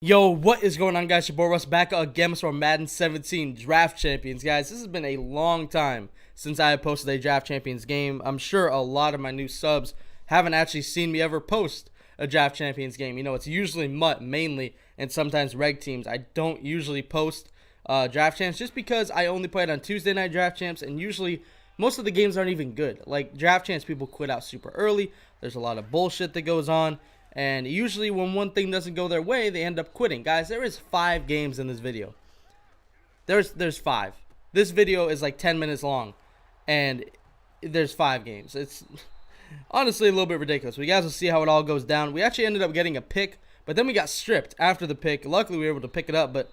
Yo, what is going on, guys? Your boy Russ back again with our Madden 17 Draft Champions. Guys, this has been a long time since I have posted a Draft Champions game. I'm sure a lot of my new subs haven't actually seen me ever post a Draft Champions game. You know, it's usually MUT mainly, and sometimes reg teams. I don't usually post Draft Champs just because I only play it on Tuesday night Draft Champs, and usually most of the games aren't even good. Like, Draft Champs, people quit out super early. There's a lot of bullshit that goes on. And usually when one thing doesn't go their way, they end up quitting. Guys, there is 5 games in this video. There's 5. This video is like 10 minutes long. And there's 5 games. It's honestly a little bit ridiculous. We guys will see how it all goes down. We actually ended up getting a pick, but then we got stripped after the pick. Luckily, we were able to pick it up, but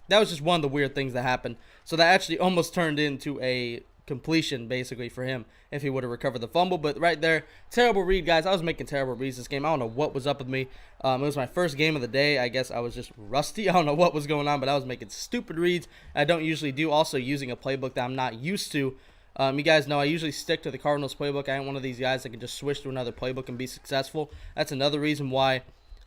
that was just one of the weird things that happened. So that actually almost turned into a completion basically for him if he would have recovered the fumble. But right there, terrible read, guys. I was making terrible reads this game. I don't know what was up with me. It was my first game of the day. I guess I was just rusty. I don't know what was going on, but I was making stupid reads I don't usually do. Also using a playbook that I'm not used to. You guys know I usually stick to the Cardinals playbook. I ain't one of these guys that can just switch to another playbook and be successful. That's another reason why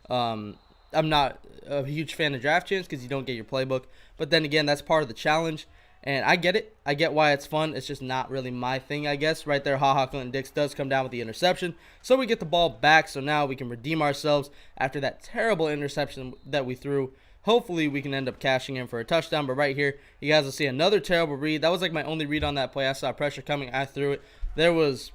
I'm not a huge fan of draft champs, because you don't get your playbook. But then again, that's part of the challenge. And I get it. I get why it's fun. It's just not really my thing, I guess. Right there, Clinton Dix does come down with the interception. So we get the ball back. So now we can redeem ourselves after that terrible interception that we threw. Hopefully, we can end up cashing in for a touchdown. But right here, you guys will see another terrible read. That was like my only read on that play. I saw pressure coming. I threw it. There was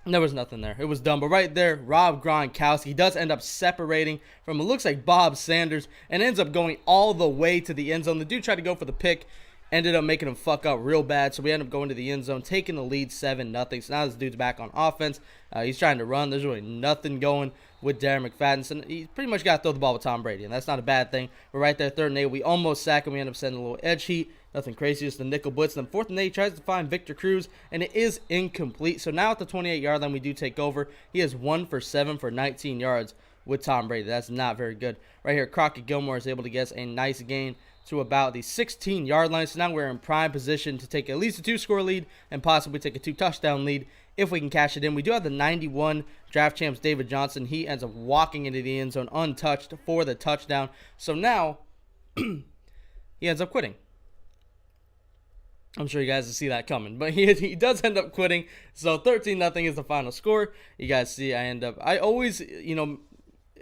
nothing there. It was dumb. But right there, Rob Gronkowski does end up separating from, it looks like, Bob Sanders, and ends up going all the way to the end zone. The dude tried to go for the pick. Ended up making him fuck up real bad, so we end up going to the end zone, taking the lead 7-0. So now this dude's back on offense. He's trying to run. There's really nothing going with Darren McFadden. So he pretty much got to throw the ball with Tom Brady, and that's not a bad thing. But right there, 3rd and 8, we almost sack him. We end up sending a little edge heat. Nothing crazy, just the nickel blitz. Then 4th and 8, tries to find Victor Cruz, and it is incomplete. So now at the 28-yard line, we do take over. He is 1 for 7 for 19 yards with Tom Brady. That's not very good. Right here, Crockett Gilmore is able to get us a nice gain to about the 16-yard line. So now we're in prime position to take at least a 2-score lead and possibly take a 2-touchdown lead if we can cash it in. We do have the 91 draft champs, David Johnson. He ends up walking into the end zone untouched for the touchdown. So now he ends up quitting. I'm sure you guys will see that coming, but he does end up quitting. So 13-0 is the final score. You guys see I always,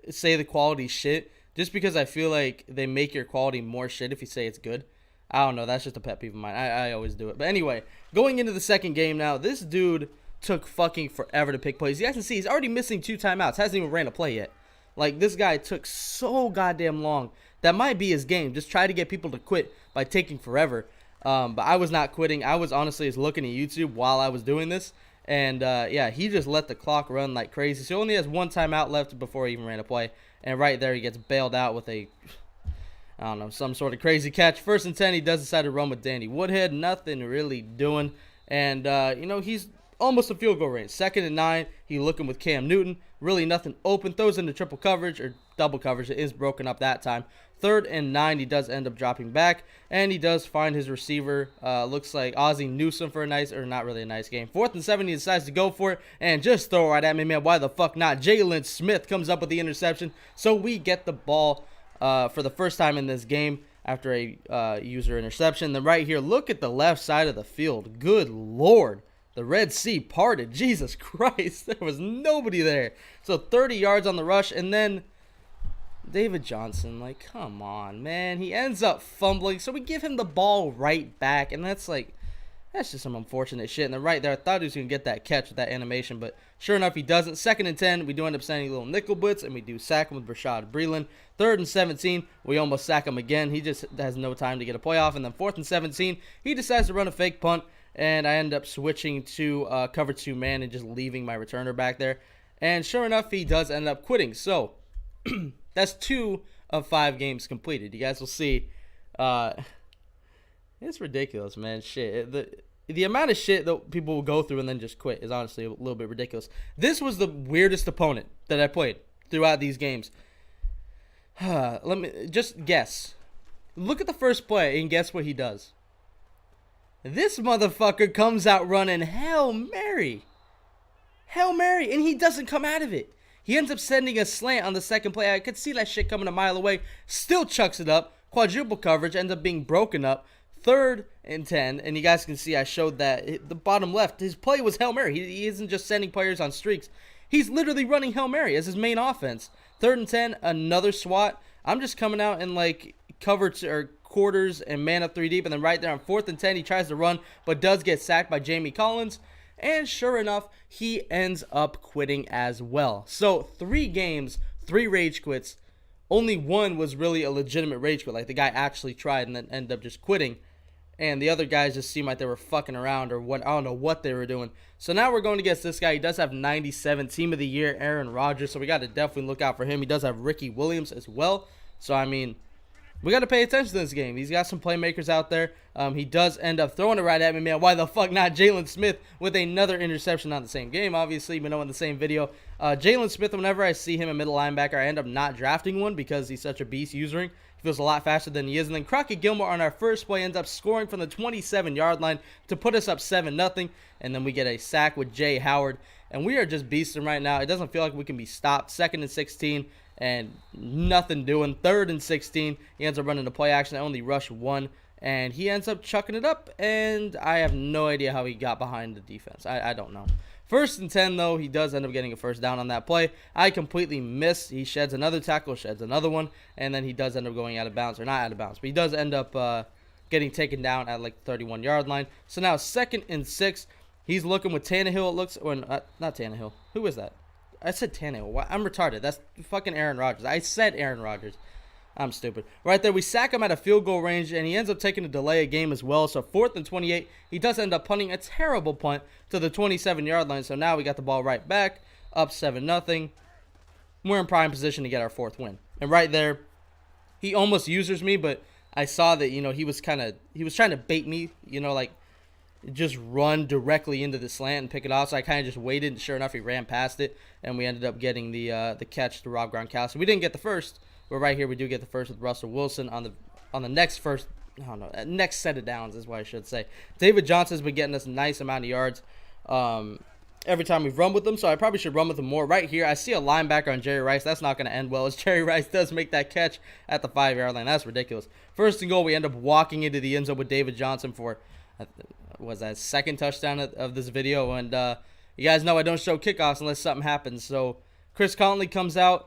say the quality shit, just because I feel like they make your quality more shit if you say it's good. I don't know. That's just a pet peeve of mine. I always do it. But anyway, going into the second game now, this dude took fucking forever to pick plays. You guys can see he's already missing 2 timeouts. Hasn't even ran a play yet. Like, this guy took so goddamn long. That might be his game. Just try to get people to quit by taking forever. But I was not quitting. I was honestly just looking at YouTube while I was doing this. And, yeah, he just let the clock run like crazy. So he only has 1 timeout left before he even ran a play. And right there, he gets bailed out with some sort of crazy catch. 1st and 10, he does decide to run with Danny Woodhead. Nothing really doing. And, he's almost a field goal range. 2nd and 9, he looking with Cam Newton. Really nothing open. Throws into triple coverage or double coverage. It is broken up that time. 3rd and 9, he does end up dropping back, and he does find his receiver. Looks like Ozzie Newsome for a nice, or not really a nice game. 4th and 7, he decides to go for it and just throw right at me, man. Why the fuck not? Jalen Smith comes up with the interception, so we get the ball for the first time in this game after a user interception. Then right here, look at the left side of the field. Good Lord. The Red Sea parted. Jesus Christ. There was nobody there. So 30 yards on the rush, and then David Johnson, like, come on, man. He ends up fumbling, so we give him the ball right back, and that's just some unfortunate shit. And then right there, I thought he was going to get that catch with that animation, but sure enough, he doesn't. 2nd and 10, we do end up sending a little nickel blitz, and we do sack him with Rashad Breeland. 3rd and 17, we almost sack him again. He just has no time to get a play off. And then 4th and 17, he decides to run a fake punt, and I end up switching to cover 2 man and just leaving my returner back there. And sure enough, he does end up quitting. So that's 2 of 5 games completed. You guys will see. It's ridiculous, man. Shit. The amount of shit that people will go through and then just quit is honestly a little bit ridiculous. This was the weirdest opponent that I played throughout these games. Let me just guess. Look at the first play and guess what he does. This motherfucker comes out running Hail Mary. Hail Mary, and he doesn't come out of it. He ends up sending a slant on the second play. I could see that shit coming a mile away. Still chucks it up. Quadruple coverage, ends up being broken up. 3rd and 10, and you guys can see I showed that the bottom left, his play was Hail Mary. He isn't just sending players on streaks. He's literally running Hail Mary as his main offense. 3rd and 10, another swat. I'm just coming out in like or quarters and man up 3 deep, and then right there on 4th and 10, he tries to run, but does get sacked by Jamie Collins. And sure enough, he ends up quitting as well. So 3 games, 3 rage quits. Only 1 was really a legitimate rage quit. Like the guy actually tried and then ended up just quitting. And the other guys just seemed like they were fucking around or what, I don't know what they were doing. So now we're going against this guy. He does have 97, Team of the Year, Aaron Rodgers. So we got to definitely look out for him. He does have Ricky Williams as well. So, I mean, we got to pay attention to this game. He's got some playmakers out there. He does end up throwing it right at me, man. Why the fuck not Jalen Smith with another interception on the same game? Obviously, we know in the same video. Jalen Smith, whenever I see him a middle linebacker, I end up not drafting one because he's such a beast using. He feels a lot faster than he is. And then Crockett Gilmore on our first play ends up scoring from the 27-yard line to put us up 7-0. And then we get a sack with Jay Howard. And we are just beasting right now. It doesn't feel like we can be stopped. 2nd and 16. And nothing doing. 3rd and 16. He ends up running the play action. I only rush 1. And he ends up chucking it up. And I have no idea how he got behind the defense. I don't know. 1st and 10, though, he does end up getting a first down on that play. I completely miss. He sheds another tackle, sheds another one, and then he does end up going out of bounds, or not out of bounds, but he does end up getting taken down at like the 31-yard line. So now 2nd and 6, he's looking with Tannehill, it looks, or not Tannehill. Who is that? I said Tannehill. I'm retarded. That's fucking Aaron Rodgers. I said Aaron Rodgers. I'm stupid. Right there, we sack him at a field goal range, and he ends up taking a delay of game as well. So 4th and 28, he does end up punting a terrible punt to the 27-yard line. So now we got the ball right back, up 7-0. We're in prime position to get our 4th win. And right there, he almost users me, but I saw that, you know, he was trying to bait me, you know, like just run directly into the slant and pick it off. So I kind of just waited, and sure enough, he ran past it, and we ended up getting the catch to Rob Gronkowski. We didn't get the first. But right here, we do get the first with Russell Wilson on the next next set of downs is what I should say. David Johnson's been getting us a nice amount of yards every time we've run with him, so I probably should run with him more. Right here, I see a linebacker on Jerry Rice. That's not going to end well, as Jerry Rice does make that catch at the 5-yard line. That's ridiculous. 1st and goal, we end up walking into the end zone with David Johnson for, was that 2nd touchdown of this video? And you guys know I don't show kickoffs unless something happens. So Chris Conley comes out.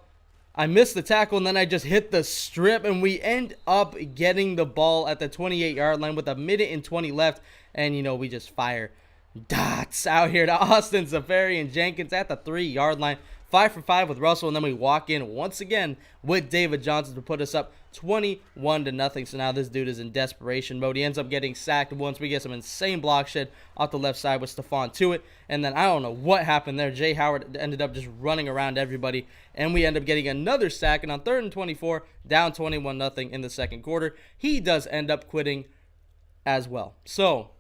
I missed the tackle, and then I just hit the strip, and we end up getting the ball at the 28-yard line with 1:20 left, and, you know, we just fire dots out here to Austin Safarian Jenkins at the 3-yard line. 5 for 5 with Russell, and then we walk in once again with David Johnson to put us up 21-0. So now this dude is in desperation mode. He ends up getting sacked once. We get some insane block shed off the left side with Stephon Tuitt. And then I don't know what happened there. Jay Howard ended up just running around everybody. And we end up getting another sack. And on 3rd and 24, down 21-0 in the 2nd quarter, he does end up quitting as well. So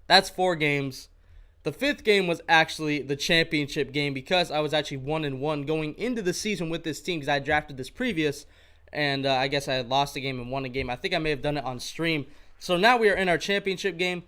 that's 4 games. The 5th game was actually the championship game because I was actually 1-1 going into the season with this team because I drafted this previous, and I guess I had lost a game and won a game. I think I may have done it on stream. So now we are in our championship game.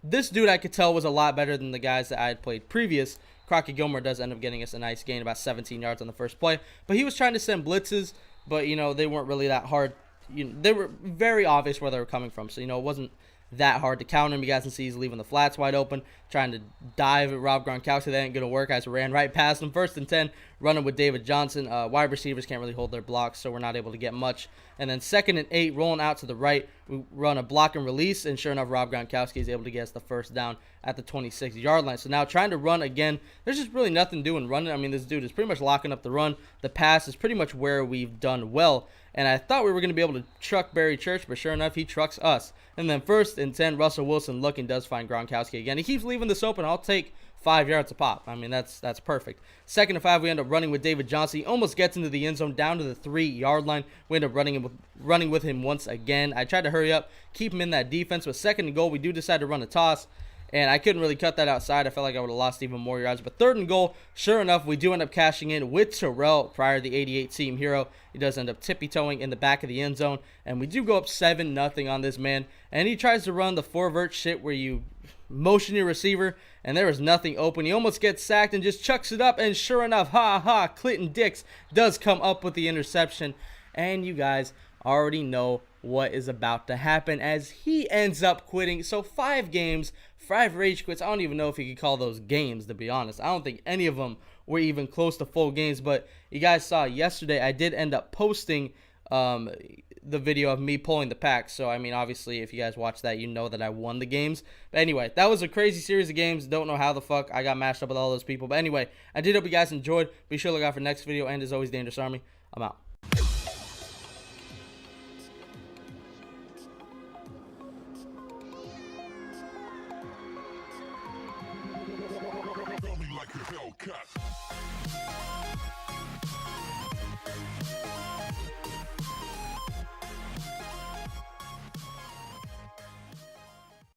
This dude I could tell was a lot better than the guys that I had played previous. Crockett Gilmore does end up getting us a nice gain, about 17 yards on the first play. But he was trying to send blitzes, but, you know, they weren't really that hard. You know, they were very obvious where they were coming from. So, you know, it wasn't that hard to counter him. You guys can see he's leaving the flats wide open, trying to dive at Rob Gronkowski. That ain't going to work. I just ran right past him. 1st and 10, running with David Johnson. Wide receivers can't really hold their blocks, so we're not able to get much. And then 2nd and 8, rolling out to the right. We run a block and release, and sure enough, Rob Gronkowski is able to get us the first down at the 26-yard line. So now trying to run again. There's just really nothing doing running. I mean, this dude is pretty much locking up the run. The pass is pretty much where we've done well. And I thought we were going to be able to truck Barry Church, but sure enough, he trucks us. And then 1st and 10, Russell Wilson looking does find Gronkowski again. He keeps leaving this open. I'll take 5 yards a pop. I mean, that's perfect. 2nd and 5, we end up running with David Johnson. He almost gets into the end zone down to the 3-yard line. We end up running with him once again. I tried to hurry up, keep him in that defense. With 2nd and goal, we do decide to run a toss. and I couldn't really cut that outside. I felt like I would have lost even more yards. But 3rd and goal, sure enough, we do end up cashing in with Terrell Pryor, the 88 team hero. He does end up tippy-toeing in the back of the end zone, and we do go up 7-0 on this man. And he tries to run the four-vert shit where you motion your receiver, and there is nothing open. He almost gets sacked and just chucks it up, and sure enough, Clinton Dix does come up with the interception. And you guys already know what is about to happen as he ends up quitting. So 5 games, 5 rage quits. I don't even know if you could call those games, to be honest. I don't think any of them were even close to full games. But you guys saw yesterday, I did end up posting the video of me pulling the pack. So, I mean, obviously, if you guys watch that, you know that I won the games. But anyway, that was a crazy series of games. Don't know how the fuck I got mashed up with all those people. But anyway, I did hope you guys enjoyed. Be sure to look out for the next video. And as always, Dangerous Army, I'm out. Like a Hellcat.